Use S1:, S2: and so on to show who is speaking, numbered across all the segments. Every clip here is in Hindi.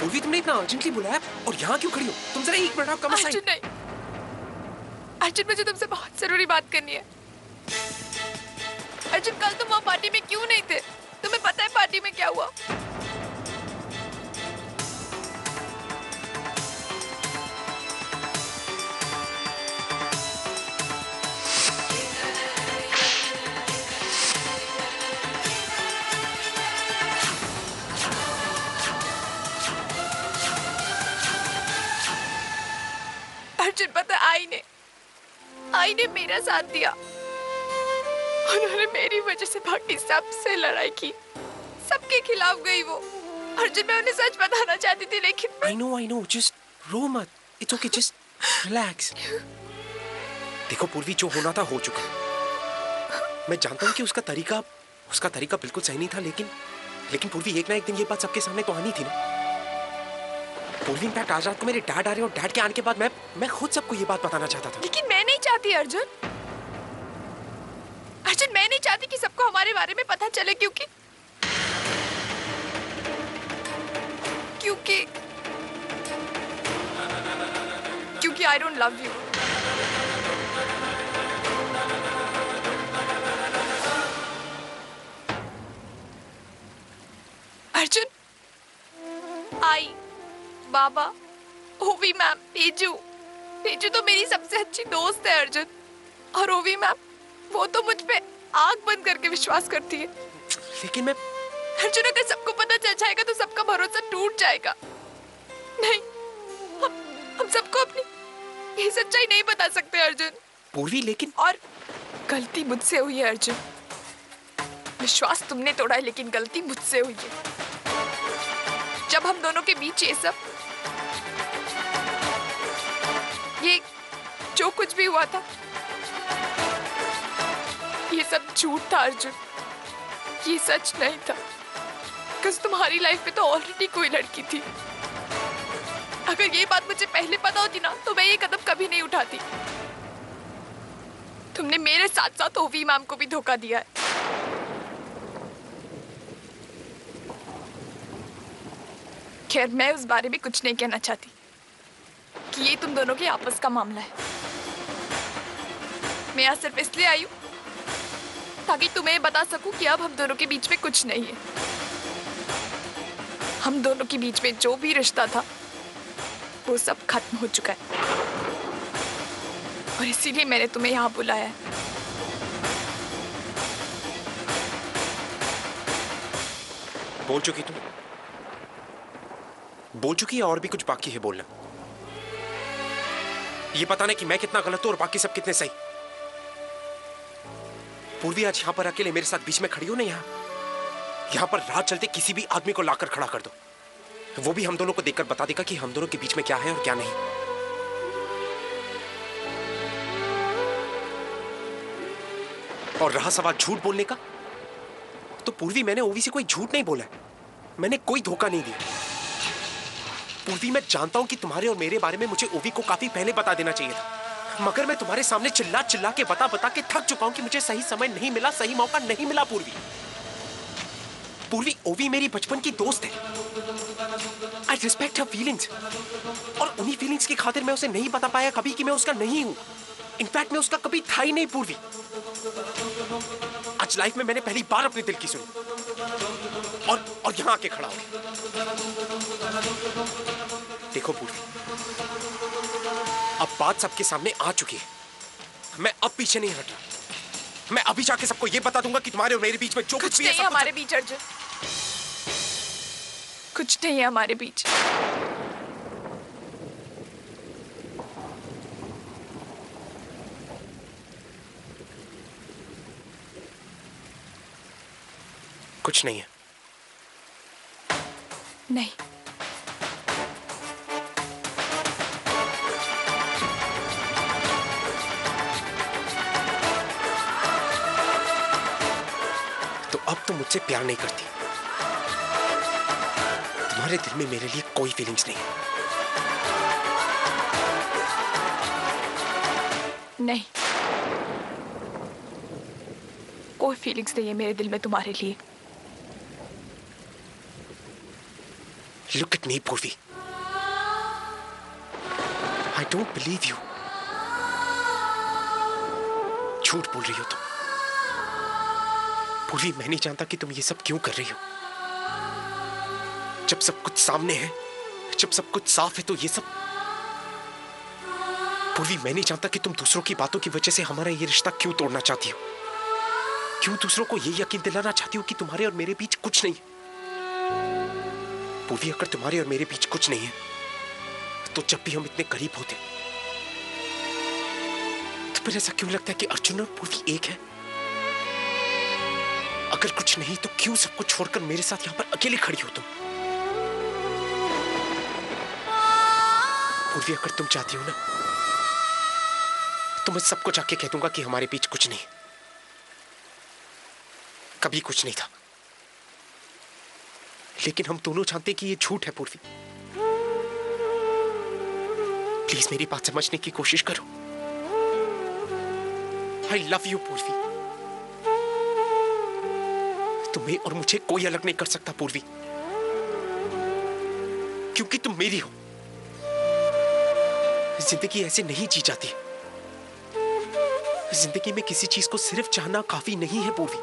S1: पूर्वी तुमने इतना अर्जेंटली बुलाया और यहाँ क्यों खड़ी हो? तुम जरा एक मिनट आपका मसला
S2: अर्जुन नहीं, अर्जुन मुझे तुमसे बहुत जरूरी बात करनी है। अर्जुन कल तुम वहाँ पार्टी में क्यों नहीं थे? तुम्हें पता है पार्टी में क्या हुआ? अर्जुन पता आई ने मेरा साथ दिया। उन्होंने मेरी वजह से बाकी सबसे लड़ाई की, सबके खिलाफ गई वो। अर्जुन मैं उन्हें सच बताना चाहती थी लेकिन
S1: I know, just रो मत। It's okay, just relax। देखो पूर्वी, जो होना था हो चुका। मैं जानता हूँ कि उसका तरीका बिल्कुल सही नहीं था, लेकिन पूर्वी एक ना एक दिन ये बात सबके सामने तो आनी थी ना। पूर्वी इनफैक्ट आज रात को मेरे डैड आ रहे हैं और डैड के आने के बाद मैं खुद सबको ये बात बताना चाहता था।
S2: लेकिन मैं नहीं चाहती अर्जुन, मैं नहीं चाहती कि सबको हमारे बारे में पता चले, क्योंकि I don't love you। Arjun, आई, बाबा, ओवी मैम, तेजू तो मेरी सबसे अच्छी दोस्त है अर्जुन। और ओवी मैम, वो तो मुझ पे आंख बंद करके विश्वास करती है।
S1: लेकिन मैं
S2: अर्जुन, अगर सबको पता चल जाएगा तो सबका भरोसा टूट जाएगा। नहीं, हम सबको अपनी ये सच्चाई नहीं बता सकते अर्जुन।
S1: पूर्वी, लेकिन
S2: और गलती मुझसे हुई है अर्जुन। विश्वास तुमने तोड़ा है लेकिन गलती मुझसे हुई है। जब हम दोनों के बीच ये जो कुछ भी हुआ था, ये सब झूठ था अर्जुन, ये सच नहीं था। बिकॉज़ तुम्हारी लाइफ में तो ऑलरेडी कोई लड़की थी। अगर ये बात मुझे पहले पता होती ना तो मैं ये कदम कभी नहीं उठाती। तुमने मेरे साथ साथ ओवी मैम को भी धोखा दिया है। खैर, मैं उस बारे में कुछ नहीं कहना चाहती कि ये तुम दोनों के आपस का मामला है। मैं यहाँ सिर्फ इसलिए आई हूँ ताकि तुम्हें बता सकूं कि अब हम दोनों के बीच में कुछ नहीं है। हम दोनों के बीच में जो भी रिश्ता था वो सब खत्म हो चुका है। और इसीलिए मैंने तुम्हें यहाँ बुलाया है।
S1: बोल चुकी तुम, बोल चुकी है और भी कुछ बाकी है बोलना। ये बताना कि मैं कितना गलत हूं और बाकी सब कितने सही। पूर्वी, आज यहां पर अकेले मेरे साथ बीच में खड़ी हो ना, यहां पर रात चलते किसी भी आदमी को लाकर खड़ा कर दो, वो भी हम दोनों को देखकर बता देगा कि हम दोनों के बीच में क्या है और क्या नहीं। और रहा सवाल झूठ बोलने का, तो पूर्वी, मैंने ओवी से कोई झूठ नहीं बोला है, मैंने कोई धोखा नहीं दिया। पूर्वी, मैं जानता हूं कि तुम्हारे और मेरे बारे में मुझे ओवी को काफी पहले बता देना चाहिए था, मगर मैं तुम्हारे सामने चिल्ला चिल्ला के बता के थक चुका हूं कि मुझे सही समय नहीं मिला, सही मौका नहीं मिला। पूर्वी, ओवी मेरी बचपन की दोस्त है। आई रिस्पेक्ट हर फीलिंग्स, और उन्हीं फीलिंग्स की खातिर मैं उसे नहीं बता पाया कभी कि मैं उसका नहीं हूं। इनफैक्ट मैं उसका कभी था ही नहीं। पूर्वी, आज लाइफ में मैंने पहली बार अपने दिल की सुनी और यहां आके खड़ा हूं। देखो पूर्वी, अब बात सबके सामने आ चुकी है, मैं अब पीछे नहीं हट रहा। मैं अभी जाके सबको ये बता दूंगा कि तुम्हारे और मेरे बीच में जो कुछ भी है
S2: नहीं हमारे बीच अर्जुन, कुछ नहीं है हमारे बीच।
S1: कुछ नहीं है।
S2: नहीं,
S1: तो अब तुम मुझसे प्यार नहीं करती। तुम्हारे दिल में मेरे लिए कोई फीलिंग्स नहीं है।
S2: नहीं, कोई फीलिंग्स नहीं है मेरे दिल में तुम्हारे लिए।
S1: Look at me, पूर्वी. I don't believe you. झूठ बोल रही हो तुम. पूर्वी, मैं नहीं जानता कि तुम ये सब क्यों कर रही हो. जब सब कुछ सामने है, जब सब कुछ साफ है, तो ये सब. पूर्वी, मैं नहीं जानता कि तुम दूसरों की बातों की वजह से हमारा ये रिश्ता क्यों तोड़ना चाहती हो. क्यों दूसरों को ये यकीन दिलाना चाहती हो कि तुम्हारे और मेरे बीच कुछ नहीं है. पूर्वी, अगर तुम्हारे और मेरे बीच कुछ नहीं है, तो जब भी हम इतने करीब होते, तो फिर ऐसा क्यों लगता है कि अर्जुन और पूर्वी एक है. अगर कुछ नहीं तो क्यों सबको छोड़कर मेरे साथ यहां पर अकेले खड़ी हो तुम. पूर्वी, अगर तुम चाहती हो ना, तो मैं सबको जाके कह दूंगा कि हमारे बीच कुछ नहीं, कभी कुछ नहीं था. लेकिन हम दोनों जानते कि ये झूठ है. पूर्वी, प्लीज मेरी बात समझने की कोशिश करो. I love you, पूर्वी. तुम्हें और मुझे कोई अलग नहीं कर सकता पूर्वी, क्योंकि तुम मेरी हो. जिंदगी ऐसे नहीं जी जाती. जिंदगी में किसी चीज को सिर्फ चाहना काफी नहीं है पूर्वी.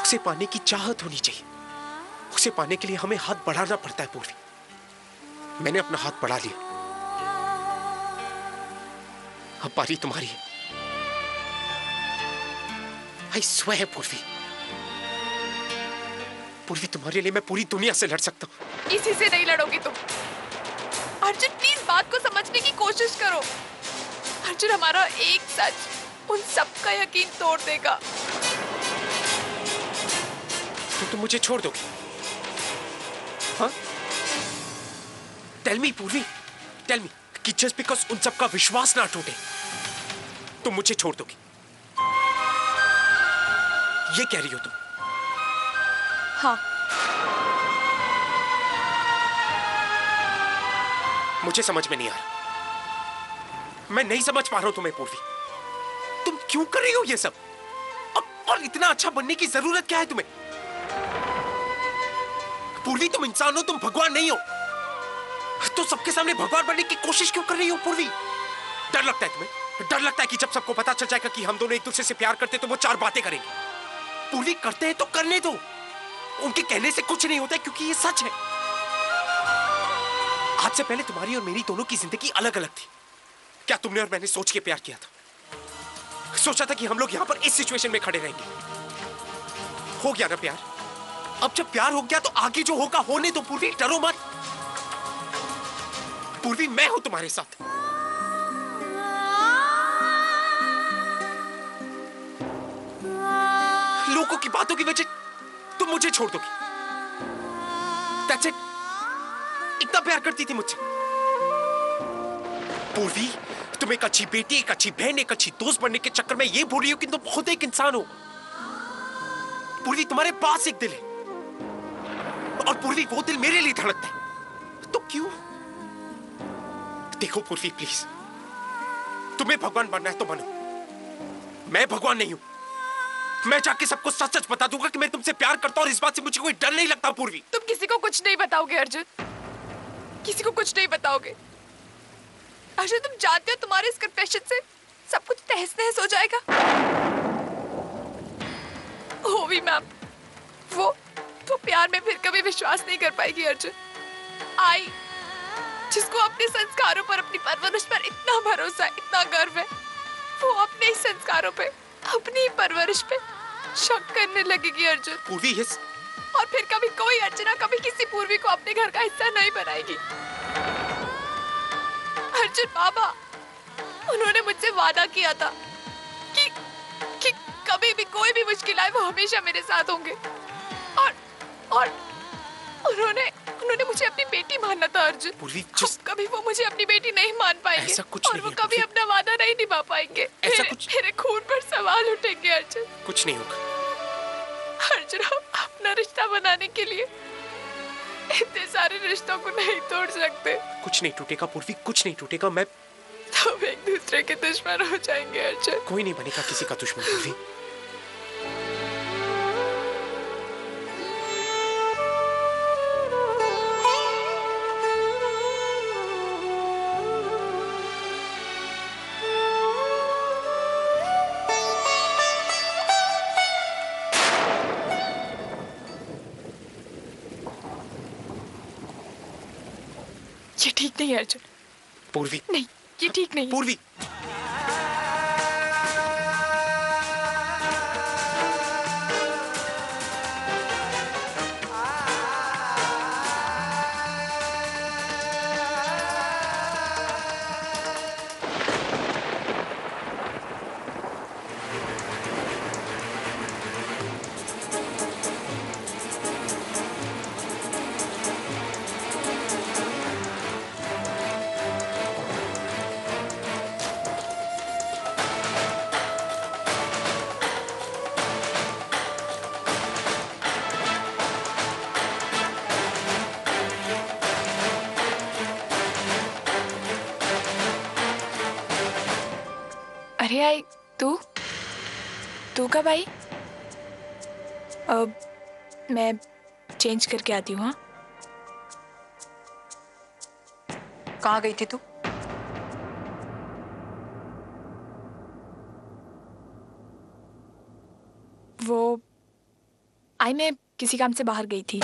S1: उसे पाने की चाहत होनी चाहिए. उसे पाने के लिए हमें हाथ बढ़ाना पड़ता है पूर्वी. मैंने अपना हाथ बढ़ा लिया. अब बारी तुम्हारी है. I swear पूर्वी, पूर्वी, तुम्हारे लिए मैं पूरी दुनिया से लड़ सकता हूं.
S2: किसी से नहीं लड़ोगी तुम. अर्जुन, प्लीज बात को समझने की कोशिश करो. अर्जुन, हमारा एक सच उन सबका यकीन तोड़ देगा.
S1: तो तुम मुझे छोड़ दोगे? हाँ? टेल मी पूर्वी, टेल मी कि जस्ट बिकॉज उन सबका विश्वास ना टूटे, तुम मुझे छोड़ दोगे? ये कह रही हो तुम?
S2: हाँ.
S1: मुझे समझ में नहीं आ रहा. मैं नहीं समझ पा रहा हूं तुम्हें पूर्वी. तुम क्यों कर रही हो ये सब? और इतना अच्छा बनने की जरूरत क्या है तुम्हें? पूर्वी, तुम इंसान हो, तुम भगवान नहीं हो. तो सबके सामने भगवान बनने की कोशिश क्यों कर रही हो पूर्वी? डर लगता है तुम्हें? डर लगता है कि जब सबको पता चल जाएगा कि हम दोनों एक दूसरे से प्यार करते तो वो चार बातें करेंगे. पूर्वी, करते हैं तो करने दो. उनके कहने से कुछ नहीं होता है, क्योंकि ये सच है. आज से पहले तुम्हारी और मेरी दोनों की जिंदगी अलग अलग थी. क्या तुमने और मैंने सोच के प्यार किया था? सोचा था कि हम लोग यहां पर इस सिचुएशन में खड़े रहेंगे. हो गया ना प्यार. अब जब प्यार हो गया तो आगे जो होगा होने दो पूर्वी. डरो मत पूर्वी, मैं हूं तुम्हारे साथ. लोगों की बातों की वजह तुम मुझे छोड़ दोगी. That's it. इतना प्यार करती थी मुझसे. पूर्वी, तुम एक अच्छी बेटी, एक अच्छी बहन, एक अच्छी दोस्त बनने के चक्कर में ये भूल रही हो कि तुम खुद एक इंसान हो. पूर्वी, तुम्हारे पास एक दिल है, और पूर्वी वो दिल मेरे लिए धड़कता है. तो क्यों? देखो पूर्वी, प्लीज, तुम्हें भगवान बनना है तो बनो. मैं भगवान नहीं हूं. मैं जाके सबको सच सच बता दूंगा कि मैं तुमसे प्यार करता हूं, और इस बात से मुझे कोई डर नहीं लगता. पूर्वी,
S2: तुम किसी को कुछ नहीं बताओगे अर्जुन. किसी को कुछ नहीं बताओगे. अर्जुन, तुम जानते हो तुम्हारे इस कन्फेशन से सब कुछ तहस नहस हो जाएगा. ओवी मैम, वो प्यार में फिर कभी विश्वास नहीं कर पाएगी अर्जुन. आई, जिसको अपने संस्कारों पर, अपनी परवरिश पर इतना भरोसा है, इतना गर्व है, वो अपने ही संस्कारों पे, अपनी परवरिश पे शक करने लगेगी अर्जुन.
S1: पूर्वी, यस.
S2: और फिर कभी कोई अर्चना कभी किसी पूर्वी को अपने घर का हिस्सा नहीं बनाएगी. अर्जुन बाबा, उन्होंने मुझसे वादा किया था कि कभी भी कोई भी मुश्किल आए वो हमेशा मेरे साथ होंगे. और उन्होंने मुझे अपनी बेटी माना था अर्जुन.
S1: पूर्वी,
S2: कभी वो मुझे अपनी बेटी नहीं मान पाएंगे.
S1: ऐसा कुछ
S2: और
S1: नहीं
S2: वो
S1: है,
S2: कभी अपना वादा नहीं निभा पाएंगे. मेरे खून पर सवाल उठेंगे अर्जुन.
S1: कुछ नहीं होगा
S2: अर्जुन. हम अपना रिश्ता बनाने के लिए इतने सारे रिश्तों को नहीं तोड़ सकते.
S1: कुछ नहीं टूटेगा पूर्वी, कुछ नहीं टूटेगा. मैं
S2: तो एक दूसरे के दुश्मन हो जाएंगे अर्जुन.
S1: कोई नहीं बनेगा किसी का दुश्मन पूर्वी.
S2: ये ठीक नहीं है अर्जुन।
S1: पूर्वी,
S2: नहीं, ये ठीक नहीं है।
S1: पूर्वी।
S2: अरे आई, तू तू कब आई? अब मैं चेंज करके आती हूँ। हाँ,
S3: कहाँ गई थी तू?
S2: वो आई, मैं किसी काम से बाहर गई थी।